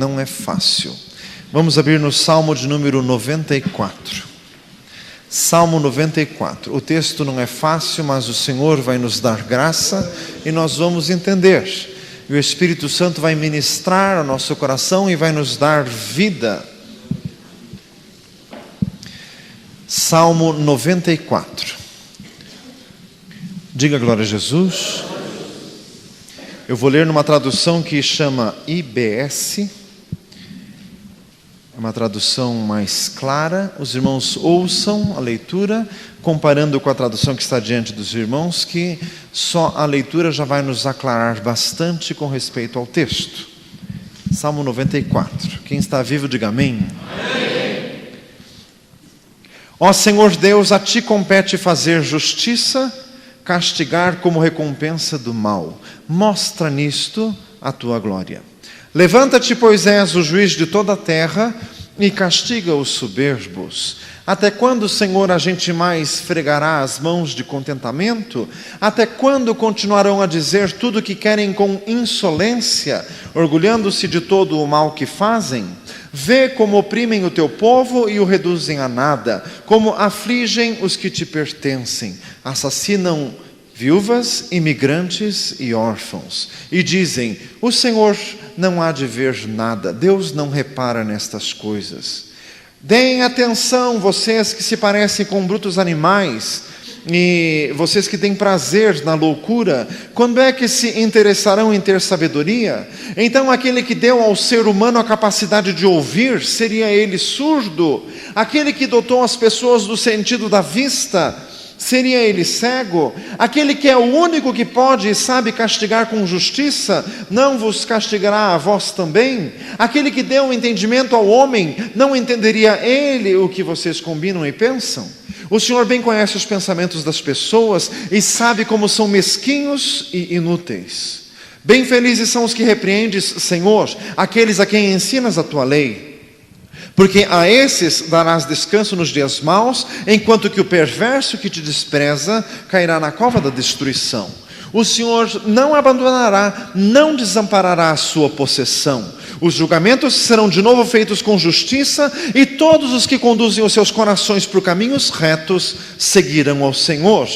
não é fácil. Vamos abrir no Salmo de número 94. Salmo 94. O texto não é fácil, mas o Senhor vai nos dar graça e nós vamos entender. E o Espírito Santo vai ministrar ao nosso coração e vai nos dar vida. Salmo 94. Diga glória a Jesus. Eu vou ler numa tradução que chama IBS. É uma tradução mais clara. Os irmãos ouçam a leitura, comparando com a tradução que está diante dos irmãos, que só a leitura já vai nos aclarar bastante com respeito ao texto. Salmo 94. Quem está vivo, diga amém. Amém. Ó Senhor Deus, a ti compete fazer justiça, castigar como recompensa do mal. Mostra nisto a tua glória. Levanta-te, pois és o juiz de toda a terra, e castiga os soberbos. Até quando, Senhor, a gente mais fregará as mãos de contentamento? Até quando continuarão a dizer tudo o que querem com insolência, orgulhando-se de todo o mal que fazem? Vê como oprimem o teu povo e o reduzem a nada, como afligem os que te pertencem, assassinam viúvas, imigrantes e órfãos, e dizem: o Senhor não há de ver nada, Deus não repara nestas coisas. Deem atenção, vocês que se parecem com brutos animais, e vocês que têm prazer na loucura, quando é que se interessarão em ter sabedoria? Então aquele que deu ao ser humano a capacidade de ouvir, seria ele surdo? Aquele que dotou as pessoas do sentido da vista, seria ele cego? Aquele que é o único que pode e sabe castigar com justiça, não vos castigará a vós também? Aquele que deu o entendimento ao homem, não entenderia ele o que vocês combinam e pensam? O Senhor bem conhece os pensamentos das pessoas e sabe como são mesquinhos e inúteis. Bem felizes são os que repreendes, Senhor, aqueles a quem ensinas a tua lei. Porque a esses darás descanso nos dias maus, enquanto que o perverso que te despreza cairá na cova da destruição. O Senhor não abandonará, não desamparará a sua possessão. Os julgamentos serão de novo feitos com justiça, e todos os que conduzem os seus corações por caminhos retos seguirão ao Senhor.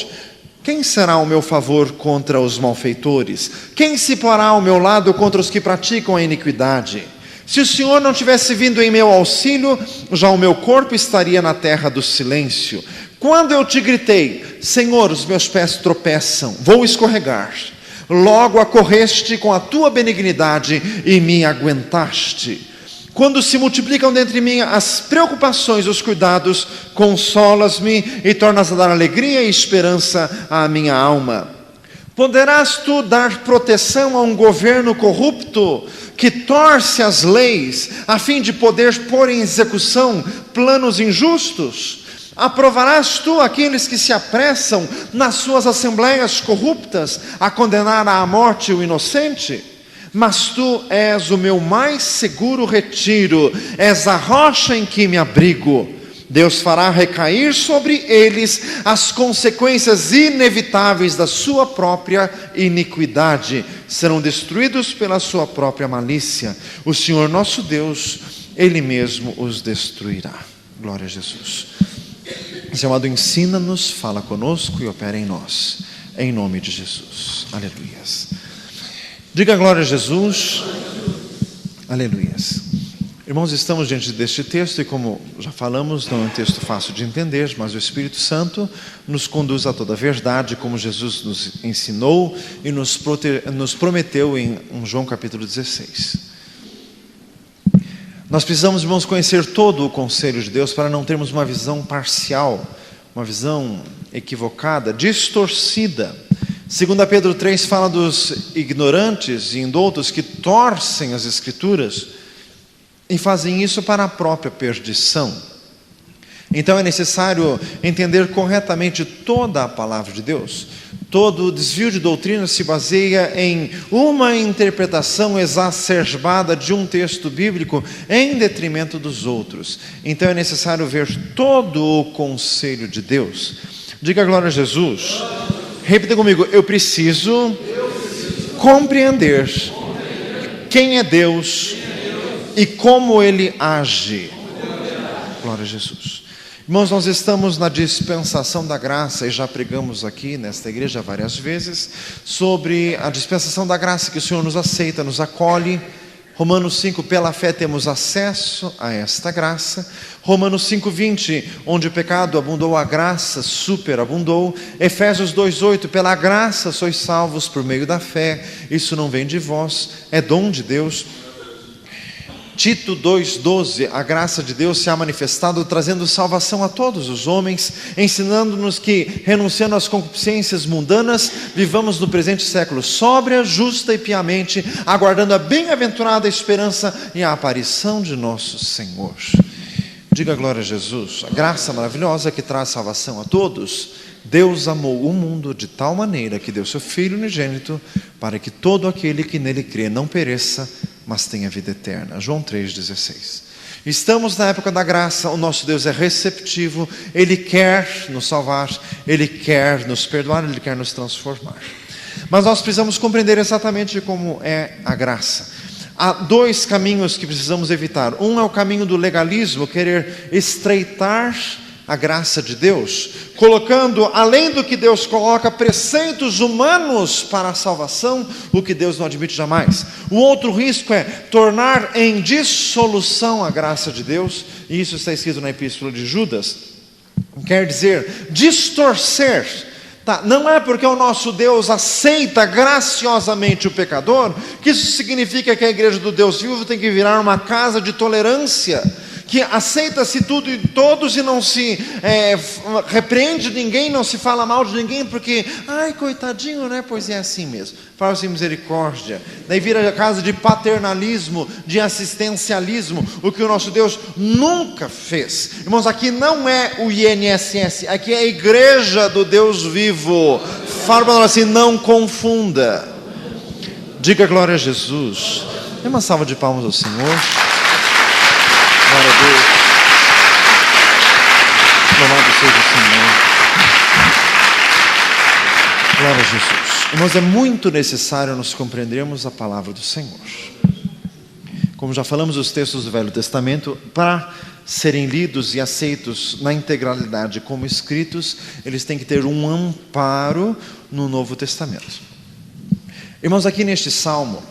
Quem será ao meu favor contra os malfeitores? Quem se porá ao meu lado contra os que praticam a iniquidade? Se o Senhor não tivesse vindo em meu auxílio, já o meu corpo estaria na terra do silêncio. Quando eu te gritei: Senhor, os meus pés tropeçam, vou escorregar. Logo acorreste com a tua benignidade e me aguentaste. Quando se multiplicam dentre mim as preocupações, os cuidados, consolas-me e tornas a dar alegria e esperança à minha alma. Poderás tu dar proteção a um governo corrupto, que torce as leis, a fim de poder pôr em execução planos injustos? Aprovarás tu aqueles que se apressam nas suas assembleias corruptas a condenar à morte o inocente? Mas tu és o meu mais seguro retiro, és a rocha em que me abrigo. Deus fará recair sobre eles as consequências inevitáveis da sua própria iniquidade. Serão destruídos pela sua própria malícia. O Senhor nosso Deus, Ele mesmo os destruirá. Glória a Jesus. Esse amado, ensina-nos, fala conosco e opera em nós. Em nome de Jesus. Aleluias. Diga glória a Jesus. Aleluias. Irmãos, estamos diante deste texto e, como já falamos, não é um texto fácil de entender, mas o Espírito Santo nos conduz a toda a verdade, como Jesus nos ensinou e nos prometeu em João capítulo 16. Nós precisamos, irmãos, conhecer todo o conselho de Deus para não termos uma visão parcial, uma visão equivocada, distorcida. 2 Pedro 3 fala dos ignorantes e indoutos que torcem as Escrituras e fazem isso para a própria perdição. Então é necessário entender corretamente toda a palavra de Deus. Todo o desvio de doutrina se baseia em uma interpretação exacerbada de um texto bíblico em detrimento dos outros. Então é necessário ver todo o conselho de Deus. Diga glória a Jesus. Repita comigo: eu preciso compreender quem é Deus e como Ele age. Glória a Jesus. Irmãos, nós estamos na dispensação da graça e já pregamos aqui nesta igreja várias vezes sobre a dispensação da graça, que o Senhor nos aceita, nos acolhe. Romanos 5, pela fé temos acesso a esta graça. Romanos 5:20, onde o pecado abundou, a graça superabundou. Efésios 2:8, pela graça sois salvos por meio da fé. Isso não vem de vós, é dom de Deus. Tito 2:12, a graça de Deus se ha manifestado, trazendo salvação a todos os homens, ensinando-nos que, renunciando às concupiscências mundanas, vivamos no presente século sóbria, justa e piamente, aguardando a bem-aventurada esperança e a aparição de nosso Senhor. Diga glória a Jesus. A graça maravilhosa que traz salvação a todos. Deus amou o mundo de tal maneira que deu seu Filho unigênito, para que todo aquele que nele crê não pereça, mas tenha vida eterna. João 3,16. Estamos na época da graça, o nosso Deus é receptivo, Ele quer nos salvar, Ele quer nos perdoar, Ele quer nos transformar. Mas nós precisamos compreender exatamente como é a graça. Há dois caminhos que precisamos evitar. Um é o caminho do legalismo, querer estreitar a graça de Deus, colocando, além do que Deus coloca, preceitos humanos para a salvação, o que Deus não admite jamais. O outro risco é tornar em dissolução a graça de Deus, e isso está escrito na Epístola de Judas, quer dizer, distorcer. Não é porque o nosso Deus aceita graciosamente o pecador, que isso significa que a igreja do Deus vivo tem que virar uma casa de tolerância, que aceita-se tudo e todos e não se repreende ninguém, não se fala mal de ninguém, porque, ai, coitadinho, né? Pois é assim mesmo. Fala-se misericórdia. Daí vira a casa de paternalismo, de assistencialismo, o que o nosso Deus nunca fez. Irmãos, aqui não é o INSS, aqui é a igreja do Deus vivo. Fala para nós assim, não confunda. Diga glória a Jesus. Dê uma salva de palmas ao Senhor. Glória a Deus. Louvado seja o Senhor. Glória a Jesus. Irmãos, é muito necessário nós compreendermos a palavra do Senhor. Como já falamos, os textos do Velho Testamento, para serem lidos e aceitos na integralidade como escritos, eles têm que ter um amparo no Novo Testamento. Irmãos, aqui neste salmo,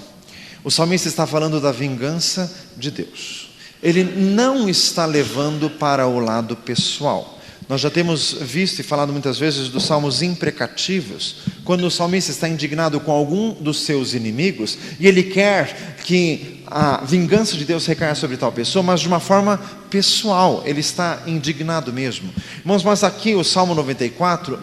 o salmista está falando da vingança de Deus. Ele não está levando para o lado pessoal. Nós já temos visto e falado muitas vezes dos salmos imprecativos, quando o salmista está indignado com algum dos seus inimigos, e ele quer que a vingança de Deus recaia sobre tal pessoa, mas de uma forma pessoal, ele está indignado mesmo. Irmãos, mas aqui o Salmo 94,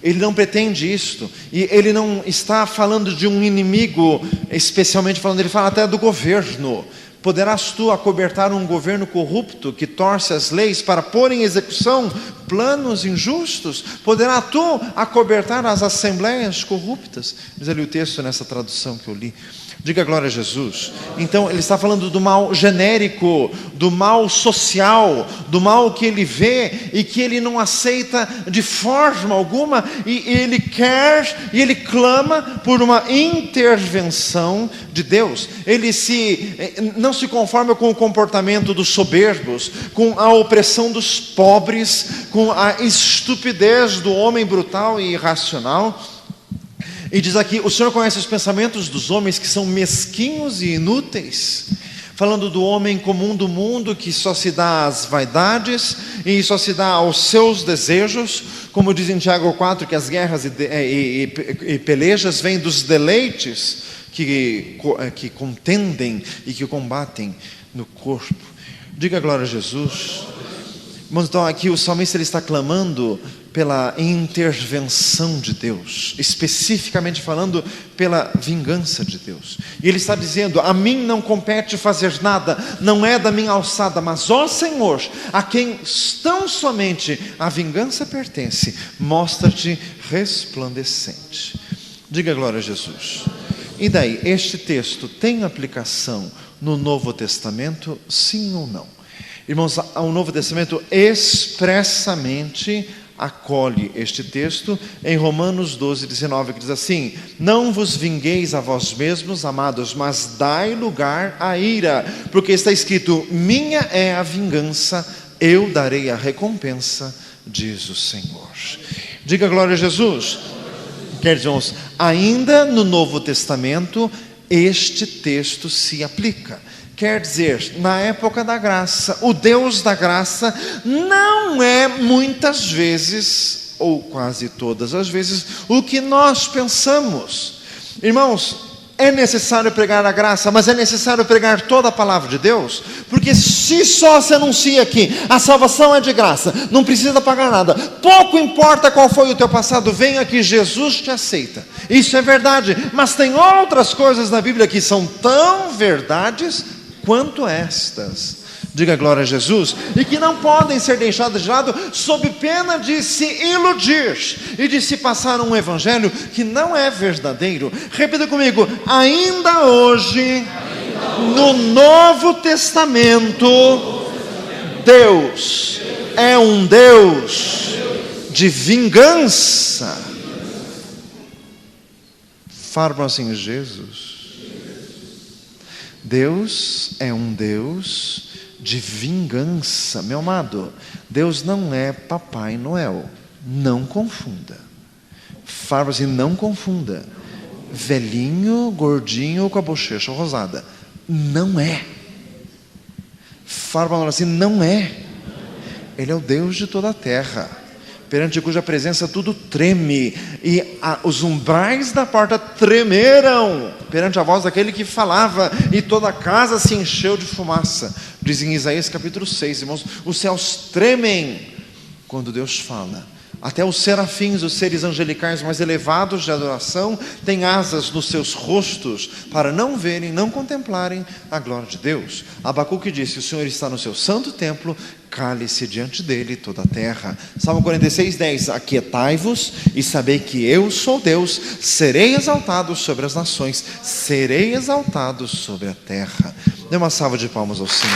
ele não pretende isto, e ele não está falando de um inimigo, especialmente falando, ele fala até do governo. Poderás tu acobertar um governo corrupto que torce as leis para pôr em execução planos injustos? Poderás tu acobertar as assembleias corruptas? Diz ali o texto nessa tradução que eu li. Diga glória a Jesus. Então ele está falando do mal genérico, do mal social, do mal que ele vê e que ele não aceita de forma alguma, e ele quer e ele clama por uma intervenção de Deus. Ele não se conforma com o comportamento dos soberbos, com a opressão dos pobres, com a estupidez do homem brutal e irracional. E diz aqui, o Senhor conhece os pensamentos dos homens que são mesquinhos e inúteis, falando do homem comum do mundo que só se dá às vaidades e só se dá aos seus desejos, como diz em Tiago 4, que as guerras e pelejas vêm dos deleites que contendem e que combatem no corpo. Diga glória a Jesus. Então aqui o salmista ele está clamando pela intervenção de Deus, especificamente falando pela vingança de Deus. E ele está dizendo, a mim não compete fazer nada, não é da minha alçada, mas ó Senhor, a quem tão somente a vingança pertence, mostra-te resplandecente. Diga glória a Jesus. E daí, este texto tem aplicação no Novo Testamento, sim ou não? Irmãos, o Novo Testamento expressamente acolhe este texto em Romanos 12, 19, que diz assim: não vos vingueis a vós mesmos, amados, mas dai lugar à ira, porque está escrito: minha é a vingança, eu darei a recompensa, diz o Senhor. Diga glória a Jesus. Queridos irmãos, ainda no Novo Testamento este texto se aplica. Quer dizer, na época da graça, o Deus da graça não é muitas vezes, ou quase todas as vezes, o que nós pensamos. Irmãos, é necessário pregar a graça, mas é necessário pregar toda a palavra de Deus, porque se só se anuncia aqui, a salvação é de graça, não precisa pagar nada, pouco importa qual foi o teu passado, venha aqui, Jesus te aceita. Isso é verdade, mas tem outras coisas na Bíblia que são tão verdades quanto estas, diga glória a Jesus, e que não podem ser deixadas de lado sob pena de se iludir e de se passar um evangelho que não é verdadeiro. Repita comigo: ainda hoje, no Novo Testamento, Deus é um Deus de vingança. Fala assim: Jesus, Deus é um Deus de vingança. Meu amado, Deus não é Papai Noel, não confunda. Fala assim: não confunda velhinho, gordinho com a bochecha rosada, não é. Fala assim: não é. Ele é o Deus de toda a terra, perante cuja presença tudo treme, e os umbrais da porta tremeram perante a voz daquele que falava, e toda a casa se encheu de fumaça. Diz em Isaías capítulo 6, irmãos, os céus tremem quando Deus fala. Até os serafins, os seres angelicais mais elevados de adoração, têm asas nos seus rostos para não verem, não contemplarem a glória de Deus. Abacuque disse: o Senhor está no seu santo templo, cale-se diante dele toda a terra. Salmo 46, 10: aquietai-vos e sabei que eu sou Deus, serei exaltado sobre as nações, serei exaltado sobre a terra. Dê uma salva de palmas ao Senhor.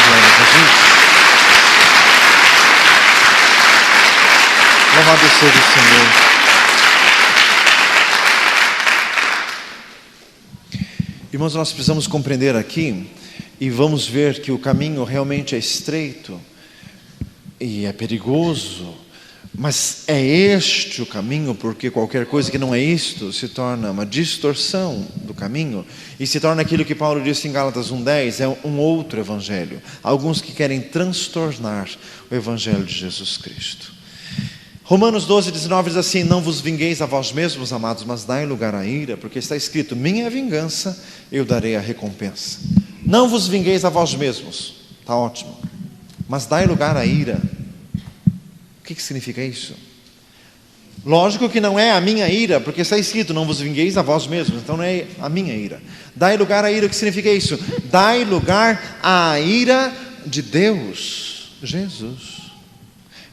Glória a Jesus. Louvado seja o Senhor. Irmãos, nós precisamos compreender aqui, e vamos ver que o caminho realmente é estreito e é perigoso, mas é este o caminho, porque qualquer coisa que não é isto se torna uma distorção do caminho, e se torna aquilo que Paulo disse em Gálatas 1:10, é um outro evangelho. Alguns que querem transtornar o evangelho de Jesus Cristo. Romanos 12, 19 diz assim: não vos vingueis a vós mesmos, amados, mas dai lugar à ira, porque está escrito: minha é a vingança, eu darei a recompensa. Não vos vingueis a vós mesmos, está ótimo, mas dai lugar à ira. O que significa isso? Lógico que não é a minha ira, porque está escrito: não vos vingueis a vós mesmos, então não é a minha ira. Dai lugar à ira, o que significa isso? Dai lugar à ira de Deus, Jesus.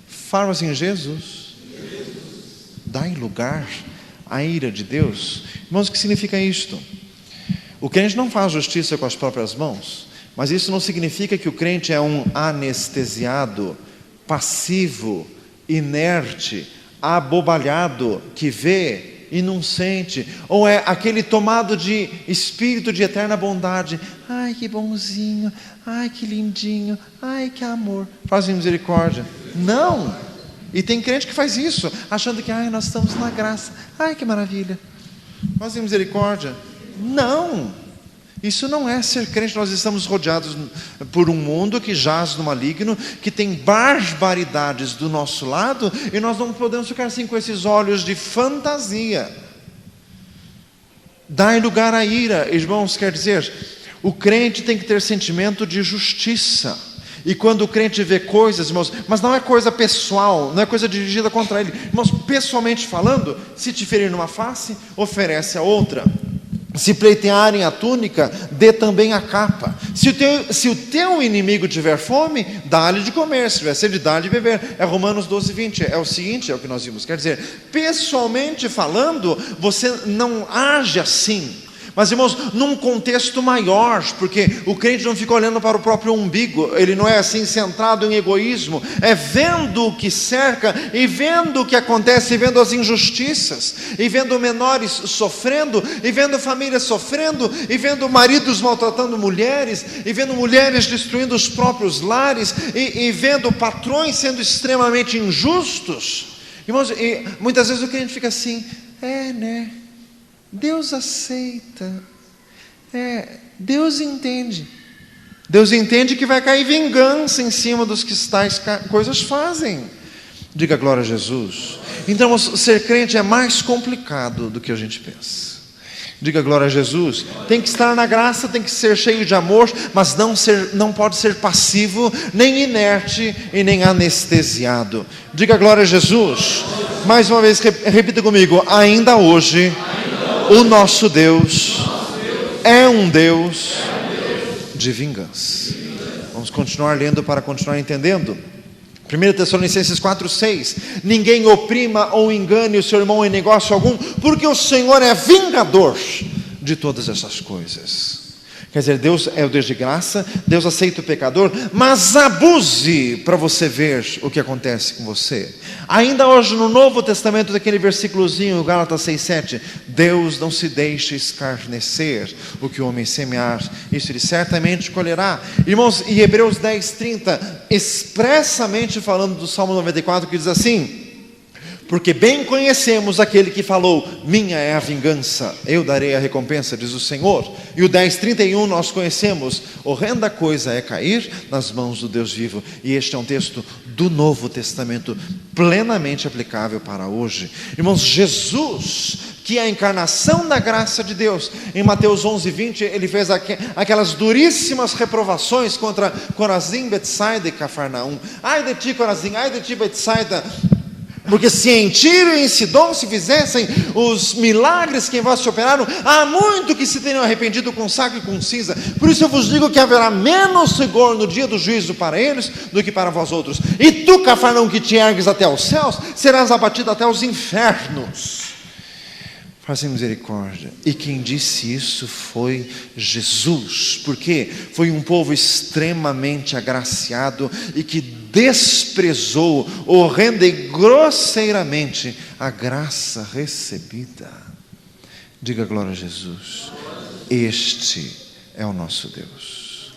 Fala assim: Jesus. Dai lugar à ira de Deus. Irmãos, o que significa isto? O crente não faz justiça com as próprias mãos, mas isso não significa que o crente é um anestesiado, passivo, inerte, abobalhado, que vê e não sente, ou é aquele tomado de espírito de eterna bondade. Ai, que bonzinho, ai, que lindinho, ai, que amor, faz misericórdia. Não. E tem crente que faz isso, achando que nós estamos na graça, ai, que maravilha, faz misericórdia. Não, isso não é ser crente. Nós estamos rodeados por um mundo que jaz no maligno, que tem barbaridades do nosso lado, e nós não podemos ficar assim com esses olhos de fantasia. Dai lugar à ira, irmãos, quer dizer, o crente tem que ter sentimento de justiça. E quando o crente vê coisas, irmãos, mas não é coisa pessoal, não é coisa dirigida contra ele, irmãos, pessoalmente falando, se te ferir numa face, oferece a outra. Se pleitearem a túnica, dê também a capa. Se o teu inimigo tiver fome, dá-lhe de comer, se tiver sede, dá-lhe de beber. É Romanos 12, 20, é o seguinte, é o que nós vimos. Quer dizer, pessoalmente falando, você não age assim, Mas, irmãos, num contexto maior, porque o crente não fica olhando para o próprio umbigo, ele não é assim centrado em egoísmo, é vendo o que cerca, e vendo o que acontece, e vendo as injustiças, e vendo menores sofrendo, e vendo famílias sofrendo, e vendo maridos maltratando mulheres, e vendo mulheres destruindo os próprios lares, e vendo patrões sendo extremamente injustos. Irmãos, e muitas vezes o crente fica assim, né? Deus aceita, Deus entende. Deus entende que vai cair vingança em cima dos que tais coisas fazem. Diga glória a Jesus. Então, ser crente é mais complicado do que a gente pensa. Diga glória a Jesus. Tem que estar na graça, tem que ser cheio de amor, mas não pode ser passivo, nem inerte e nem anestesiado. Diga glória a Jesus. Mais uma vez, repita comigo. Ainda hoje, o nosso Deus é um Deus de vingança. Vamos continuar lendo para continuar entendendo. 1 Tessalonicenses 4:6. Ninguém oprima ou engane o seu irmão em negócio algum, porque o Senhor é vingador de todas essas coisas. Quer dizer, Deus é o Deus de graça, Deus aceita o pecador, mas abuse para você ver o que acontece com você. Ainda hoje no Novo Testamento, daquele versículozinho, Gálatas 6:7, Deus não se deixa escarnecer, o que o homem semear, isso ele certamente colherá. Irmãos, em Hebreus 10:30, expressamente falando do Salmo 94, que diz assim: porque bem conhecemos aquele que falou, minha é a vingança, eu darei a recompensa, diz o Senhor. E o 10:31 nós conhecemos, horrenda coisa é cair nas mãos do Deus vivo. E este é um texto do Novo Testamento, plenamente aplicável para hoje. Irmãos, Jesus, que é a encarnação da graça de Deus, em Mateus 11:20, ele fez aquelas duríssimas reprovações contra Corazim, Betsaida e Cafarnaum. Ai de ti, Corazim, ai de ti, Betsaida, porque se em Tiro e em Sidom se fizessem os milagres que em vós se operaram, há muito que se tenham arrependido com saco e com cinza. Por isso eu vos digo que haverá menos rigor no dia do juízo para eles do que para vós outros. E tu, Cafarnaum, que te ergues até os céus, serás abatido até os infernos. Faça misericórdia. E quem disse isso foi Jesus, porque foi um povo extremamente agraciado e que desprezou horrenda e grosseiramente a graça recebida. Diga glória a Jesus. Este é o nosso Deus.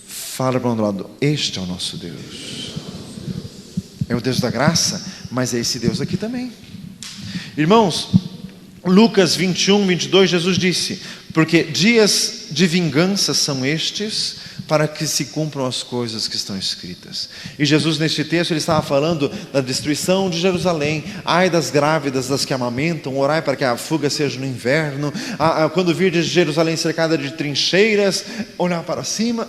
Fala para o outro lado, este é o nosso Deus. É o Deus da graça, mas é esse Deus aqui também. Irmãos, Lucas 21:22, Jesus disse, porque dias de vingança são estes, para que se cumpram as coisas que estão escritas. E Jesus, neste texto, ele estava falando da destruição de Jerusalém. Ai das grávidas, das que amamentam, orai para que a fuga seja no inverno. Quando virdes Jerusalém cercada de trincheiras, olhar para cima.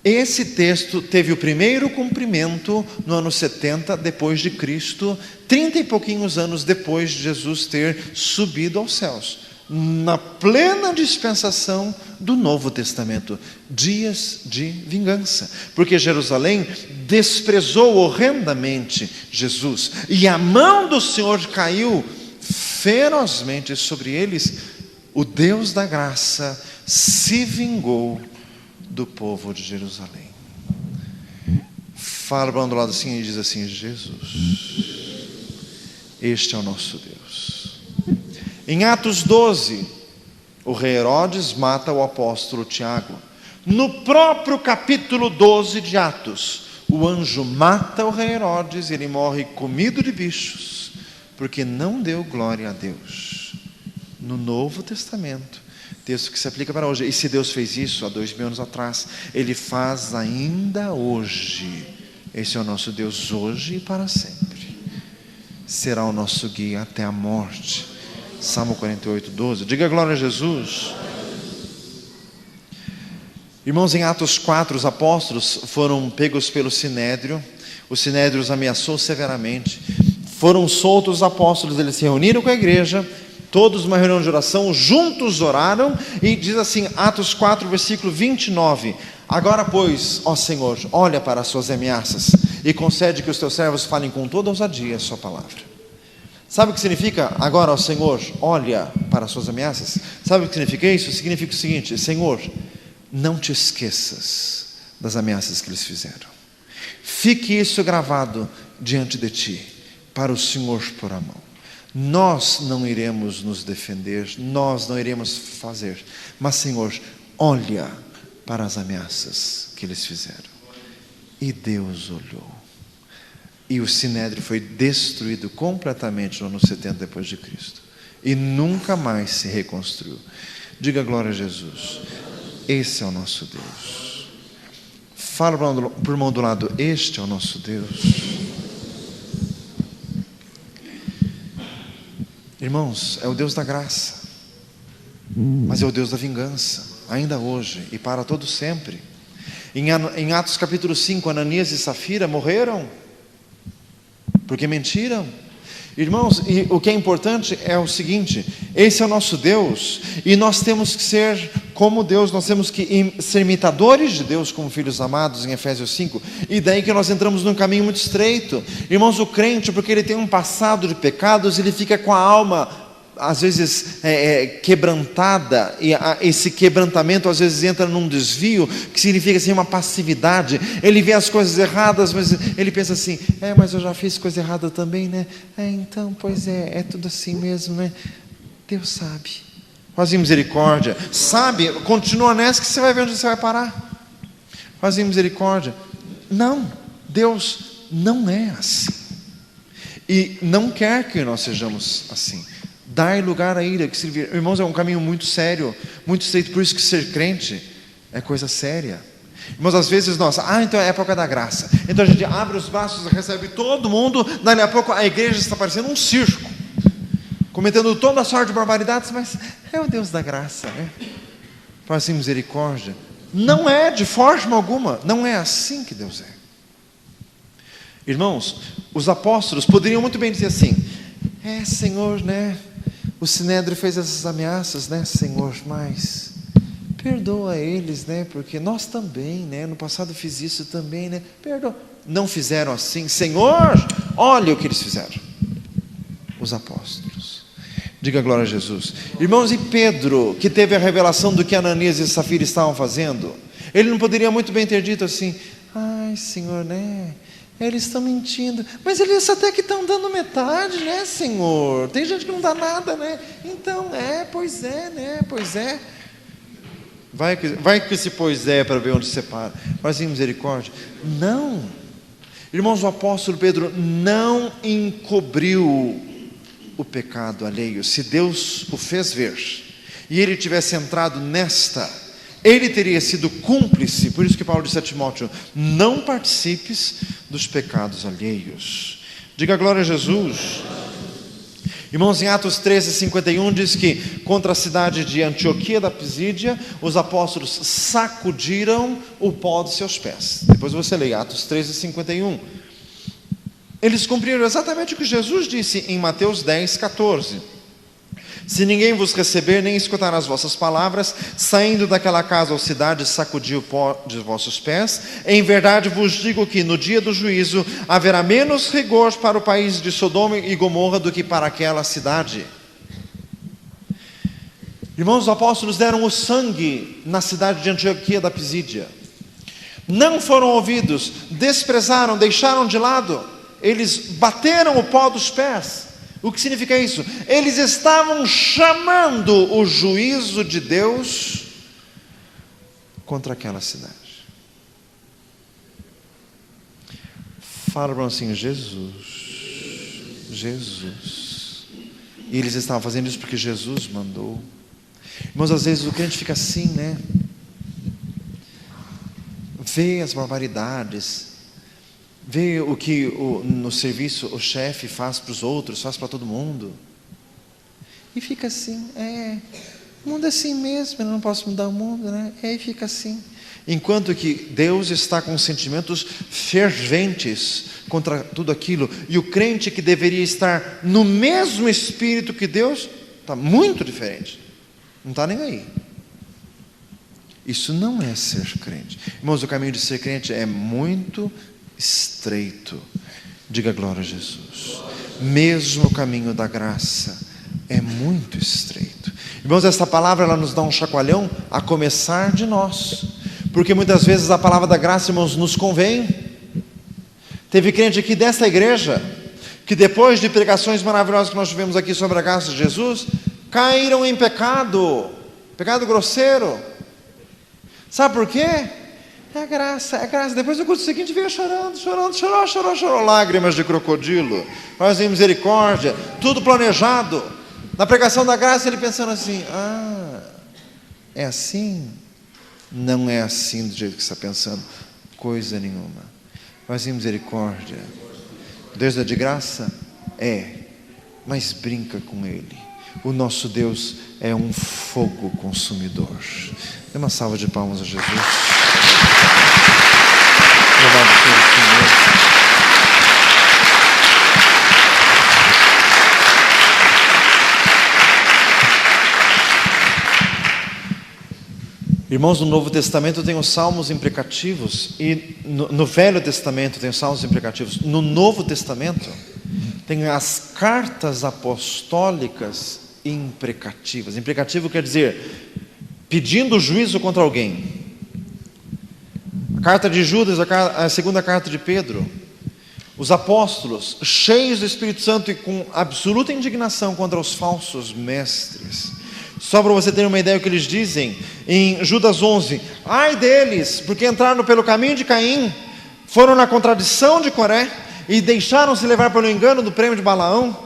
Esse texto teve o primeiro cumprimento no ano 70 depois de Cristo, 30 e pouquinhos anos depois de Jesus ter subido aos céus, na plena dispensação do Novo Testamento, dias de vingança, porque Jerusalém desprezou horrendamente Jesus, e a mão do Senhor caiu ferozmente sobre eles. O Deus da graça se vingou do povo de Jerusalém. Fala para o lado assim e diz assim: Jesus, este é o nosso Deus. Em Atos 12, o rei Herodes mata o apóstolo Tiago. No próprio capítulo 12 de Atos, o anjo mata o rei Herodes, ele morre comido de bichos, porque não deu glória a Deus. No Novo Testamento, texto que se aplica para hoje. E se Deus fez isso há 2000 anos atrás, Ele faz ainda hoje. Esse é o nosso Deus hoje e para sempre. Será o nosso guia até a morte. Salmo 48:12. Diga glória a Jesus. Irmãos, em Atos 4, os apóstolos foram pegos pelo Sinédrio. O Sinédrio os ameaçou severamente. Foram soltos os apóstolos, eles se reuniram com a igreja, todos numa reunião de oração, juntos oraram, e diz assim, Atos 4, versículo 29, agora pois, ó Senhor, olha para as suas ameaças, e concede que os teus servos falem com toda ousadia a sua palavra. Sabe o que significa? Agora, ó Senhor, olha para as suas ameaças. Sabe o que significa isso? Significa o seguinte: Senhor, não te esqueças das ameaças que eles fizeram. Fique isso gravado diante de ti, para o Senhor pôr a mão. Nós não iremos nos defender, nós não iremos fazer, mas Senhor, olha para as ameaças que eles fizeram. E Deus olhou. E o Sinédrio foi destruído completamente no ano 70 depois de Cristo. E nunca mais se reconstruiu. Diga glória a Jesus. Esse é o nosso Deus. Fala para o irmão do lado: este é o nosso Deus. Irmãos, é o Deus da graça, mas é o Deus da vingança, ainda hoje e para todo sempre. Em Atos capítulo 5, Ananias e Safira morreram porque mentiram. Irmãos, e o que é importante é o seguinte: esse é o nosso Deus, e nós temos que ser como Deus, nós temos que ser imitadores de Deus como filhos amados, em Efésios 5, e daí que nós entramos num caminho muito estreito. Irmãos, o crente, porque ele tem um passado de pecados, ele fica com a alma às vezes quebrantada, e esse quebrantamento às vezes entra num desvio, que significa assim, uma passividade. Ele vê as coisas erradas, mas ele pensa assim: mas eu já fiz coisa errada também, né? Então, pois é tudo assim mesmo, né? Deus sabe, faz misericórdia, sabe, continua nessa que você vai ver onde você vai parar. Faz misericórdia. Não, Deus não é assim, e não quer que nós sejamos assim. Dar lugar à ira, que servir. Irmãos, é um caminho muito sério, muito estreito. Por isso que ser crente é coisa séria. Irmãos, às vezes então é a época da graça, então a gente abre os braços e recebe todo mundo. Dali a pouco a igreja está parecendo um circo, cometendo toda a sorte de barbaridades, mas é o Deus da graça, né? Faz assim misericórdia. Não é, de forma alguma, não é assim que Deus é. Irmãos, os apóstolos poderiam muito bem dizer assim: Senhor, né? O Sinédrio fez essas ameaças, né, Senhor, mas perdoa eles, né? Porque nós também, né? No passado fiz isso também, né? Perdoa. Não fizeram assim. Senhor, olha o que eles fizeram. Os apóstolos. Diga glória a Jesus. Irmãos, e Pedro, que teve a revelação do que Ananias e Safira estavam fazendo, ele não poderia muito bem ter dito assim: Senhor, né? Eles estão mentindo, mas eles até que estão dando metade, né, Senhor? Tem gente que não dá nada, né? Então, pois é, né? Pois é. Vai que esse pois é para ver onde separa. Mas em misericórdia. Não. Irmãos, o apóstolo Pedro não encobriu o pecado alheio. Se Deus o fez ver e ele tivesse entrado nesta, ele teria sido cúmplice. Por isso que Paulo disse a Timóteo: não participes dos pecados alheios. Diga glória a Jesus. Irmãos, em Atos 13:51 diz que contra a cidade de Antioquia da Pisídia, os apóstolos sacudiram o pó dos seus pés. Depois você lê Atos 13:51. Eles cumpriram exatamente o que Jesus disse em Mateus 10:14. Se ninguém vos receber, nem escutar as vossas palavras, saindo daquela casa ou cidade, sacudir o pó de vossos pés, em verdade vos digo que no dia do juízo haverá menos rigor para o país de Sodoma e Gomorra do que para aquela cidade. Irmãos, os apóstolos deram o sangue na cidade de Antioquia da Pisídia. Não foram ouvidos, desprezaram, deixaram de lado. Eles bateram o pó dos pés. O que significa isso? Eles estavam chamando o juízo de Deus contra aquela cidade. Falaram assim: Jesus, Jesus. E eles estavam fazendo isso porque Jesus mandou. Irmãos, às vezes o crente fica assim, né? Vê as barbaridades, vê o que no serviço o chefe faz para os outros, faz para todo mundo, e fica assim: o mundo é assim mesmo, eu não posso mudar o mundo, né? E fica assim. Enquanto que Deus está com sentimentos ferventes contra tudo aquilo, e o crente que deveria estar no mesmo espírito que Deus, está muito diferente, não está nem aí. Isso não é ser crente. Irmãos, o caminho de ser crente é muito estreito. Diga glória a Jesus. mesmo o caminho da graça é muito estreito. Irmãos, esta palavra ela nos dá um chacoalhão a começar de nós, porque muitas vezes a palavra da graça, irmãos, nos convém. Teve crente aqui desta igreja que depois de pregações maravilhosas que nós tivemos aqui sobre a graça de Jesus, caíram em pecado grosseiro. Sabe por quê? É a graça, é a graça. Depois do curso seguinte veio chorou, lágrimas de crocodilo, mas em misericórdia, tudo planejado. Na pregação da graça ele pensando assim, é assim? Não é assim do jeito que você está pensando, coisa nenhuma. Mas em misericórdia, Deus é de graça? É, mas brinca com Ele. O nosso Deus é um fogo consumidor. Dê uma salva de palmas a Jesus. Louvado seja o Senhor. Irmãos, no Novo Testamento tem os salmos imprecativos, e no Velho Testamento tem os salmos imprecativos. No Novo Testamento tem as cartas apostólicas imprecativas. Imprecativo quer dizer pedindo juízo contra alguém. A carta de Judas, a segunda carta de Pedro. Os apóstolos, cheios do Espírito Santo e com absoluta indignação contra os falsos mestres. Só para você ter uma ideia do que eles dizem, em Judas 11, ai deles, porque entraram pelo caminho de Caim, foram na contradição de Coré, e deixaram-se levar pelo engano do prêmio de Balaão.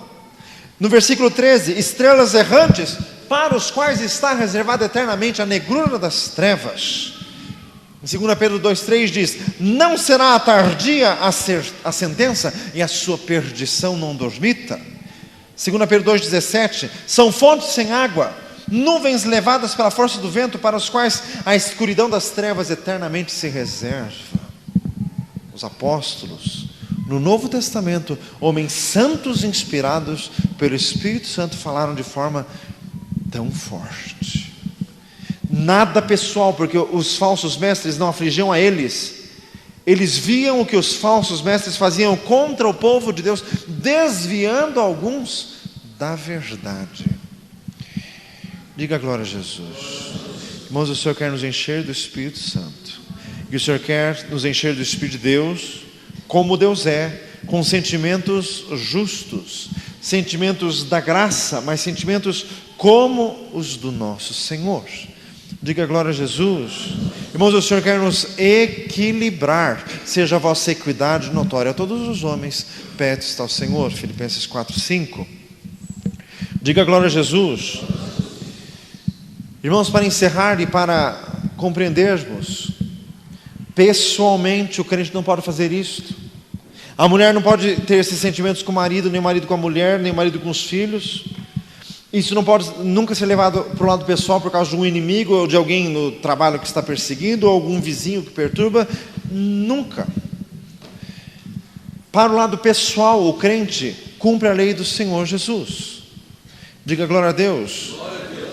No versículo 13, estrelas errantes, para os quais está reservada eternamente a negrura das trevas. Em 2 Pedro 2,3 diz, não será tardia a sentença, e a sua perdição não dormita. 2 Pedro 2,17, são fontes sem água, nuvens levadas pela força do vento, para os quais a escuridão das trevas eternamente se reserva. Os apóstolos, no Novo Testamento, homens santos inspirados pelo Espírito Santo, falaram de forma tão forte. Nada pessoal, porque os falsos mestres não afligiam a eles. Eles viam o que os falsos mestres faziam contra o povo de Deus, desviando alguns da verdade. Diga glória a Jesus. Irmãos, o Senhor quer nos encher do Espírito Santo, e o Senhor quer nos encher do Espírito de Deus, como Deus é, com sentimentos justos, sentimentos da graça, mas sentimentos como os do nosso Senhor. Diga glória a Jesus. Irmãos, o Senhor quer nos equilibrar, seja a vossa equidade notória a todos os homens, perto está o Senhor. Filipenses 4:5. Diga glória a Jesus. Irmãos, para encerrar e para compreendermos, pessoalmente o crente não pode fazer isto. A mulher não pode ter esses sentimentos com o marido, nem o marido com a mulher, nem o marido com os filhos. Isso não pode nunca ser levado para o lado pessoal por causa de um inimigo ou de alguém no trabalho que está perseguindo, ou algum vizinho que perturba. Nunca. Para o lado pessoal, o crente cumpre a lei do Senhor Jesus. Diga glória a Deus.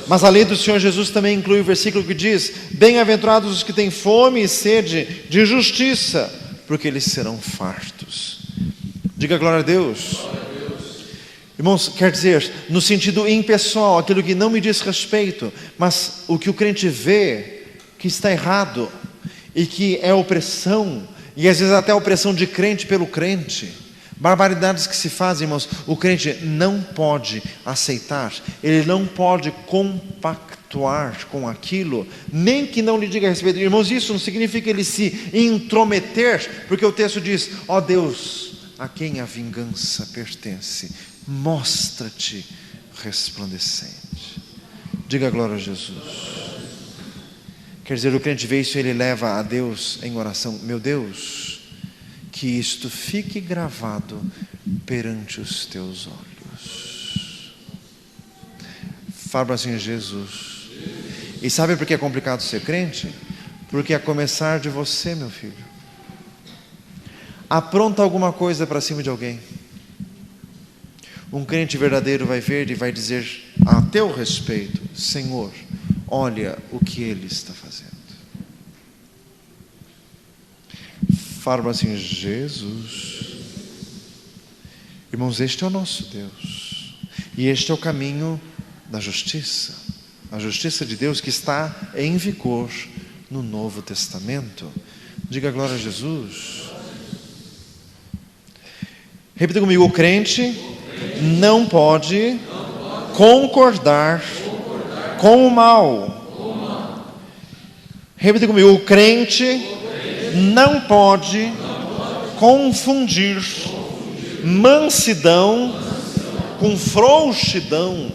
Mas a lei do Senhor Jesus também inclui o versículo que diz, bem-aventurados os que têm fome e sede de justiça, porque eles serão fartos. Diga glória a Deus. Irmãos, quer dizer, no sentido impessoal, aquilo que não me diz respeito, mas o que o crente vê que está errado, e que é opressão, e às vezes até opressão de crente pelo crente, barbaridades que se fazem, irmãos, o crente não pode aceitar, ele não pode compactuar com aquilo, nem que não lhe diga a respeito. Irmãos, isso não significa ele se intrometer, porque o texto diz, ó Deus, a quem a vingança pertence, mostra-te resplandecente. Diga glória a Jesus. Quer dizer, o crente vê isso e ele leva a Deus em oração, meu Deus, que isto fique gravado perante os teus olhos. Fala assim, Jesus. E sabe por que é complicado ser crente? Porque a começar de você, meu filho. Apronta alguma coisa para cima de alguém. Um crente verdadeiro vai ver e vai dizer a teu respeito, Senhor, olha o que ele está fazendo. Fala assim, Jesus. Irmãos, este é o nosso Deus. E este é o caminho da justiça. A justiça de Deus que está em vigor no Novo Testamento. Diga glória a Jesus. Repita comigo: o crente não pode concordar com o mal. Repita comigo: o crente não pode confundir mansidão com frouxidão.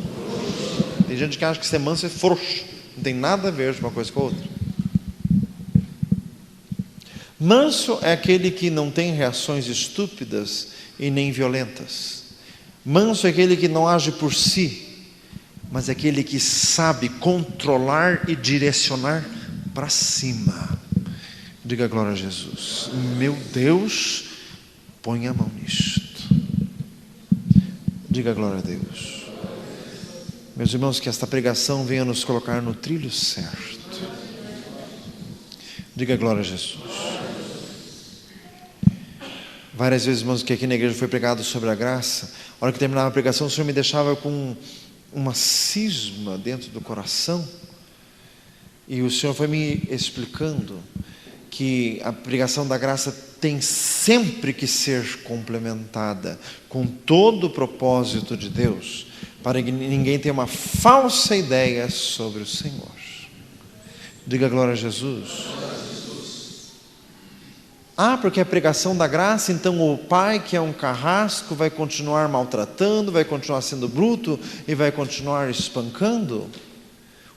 Tem gente que acha que ser manso é frouxo. Não tem nada a ver uma coisa com a outra. Manso é aquele que não tem reações estúpidas e nem violentas. Manso é aquele que não age por si, mas é aquele que sabe controlar e direcionar para cima. Diga glória a Jesus. Meu Deus, põe a mão nisto. Diga glória a Deus. Meus irmãos, que esta pregação venha nos colocar no trilho certo. Diga glória a Jesus. Várias vezes, irmãos, que aqui na igreja foi pregado sobre a graça, a hora que terminava a pregação, o Senhor me deixava com uma cisma dentro do coração, e o Senhor foi me explicando que a pregação da graça tem sempre que ser complementada com todo o propósito de Deus, para que ninguém tenha uma falsa ideia sobre o Senhor. Diga glória a Jesus. Porque a pregação da graça, então o pai que é um carrasco vai continuar maltratando, vai continuar sendo bruto e vai continuar espancando?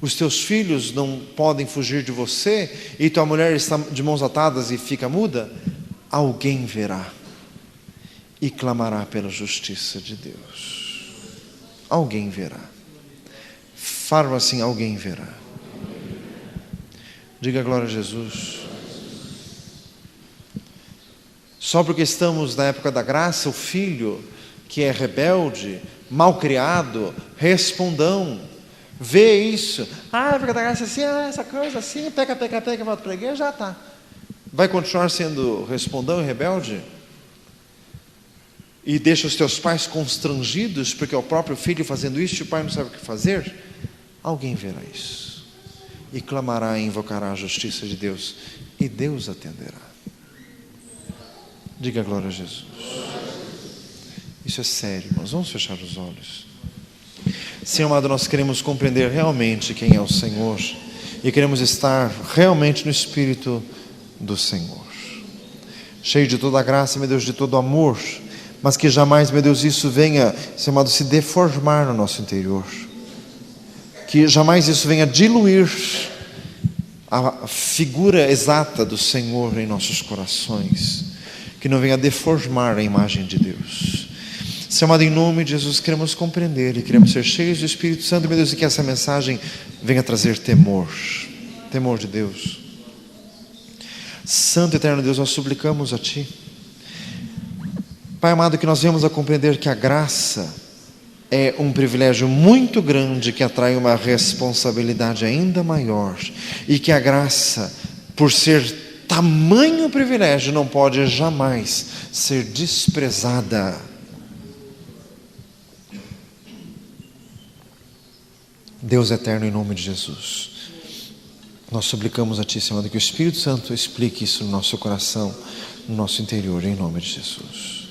Os teus filhos não podem fugir de você e tua mulher está de mãos atadas e fica muda? Alguém verá e clamará pela justiça de Deus. Alguém verá. Falo assim: alguém verá. Diga glória a Jesus. Só porque estamos na época da graça, o filho que é rebelde, malcriado, respondão, vê isso. A época da graça é assim, essa coisa assim, peca, volta para a igreja, já está. Vai continuar sendo respondão e rebelde? E deixa os teus pais constrangidos, porque é o próprio filho fazendo isso e o pai não sabe o que fazer? Alguém verá isso e clamará e invocará a justiça de Deus, e Deus atenderá. Diga glória a Jesus. Isso é sério, irmãos. Vamos fechar os olhos. Senhor amado, nós queremos compreender realmente quem é o Senhor e queremos estar realmente no Espírito do Senhor, cheio de toda a graça, meu Deus, de todo amor, mas que jamais, meu Deus, isso venha, Senhor amado, se deformar no nosso interior, que jamais isso venha diluir a figura exata do Senhor em nossos corações, que não venha deformar a imagem de Deus. Senhor amado, em nome de Jesus, queremos compreender e queremos ser cheios do Espírito Santo, meu Deus, e que essa mensagem venha trazer temor de Deus. Santo e eterno Deus, nós suplicamos a Ti, Pai amado, que nós venhamos a compreender que a graça é um privilégio muito grande que atrai uma responsabilidade ainda maior, e que a graça, por ser tamanho privilégio, não pode jamais ser desprezada. Deus eterno, em nome de Jesus, nós suplicamos a Ti, Senhor, que o Espírito Santo explique isso no nosso coração, no nosso interior, em nome de Jesus.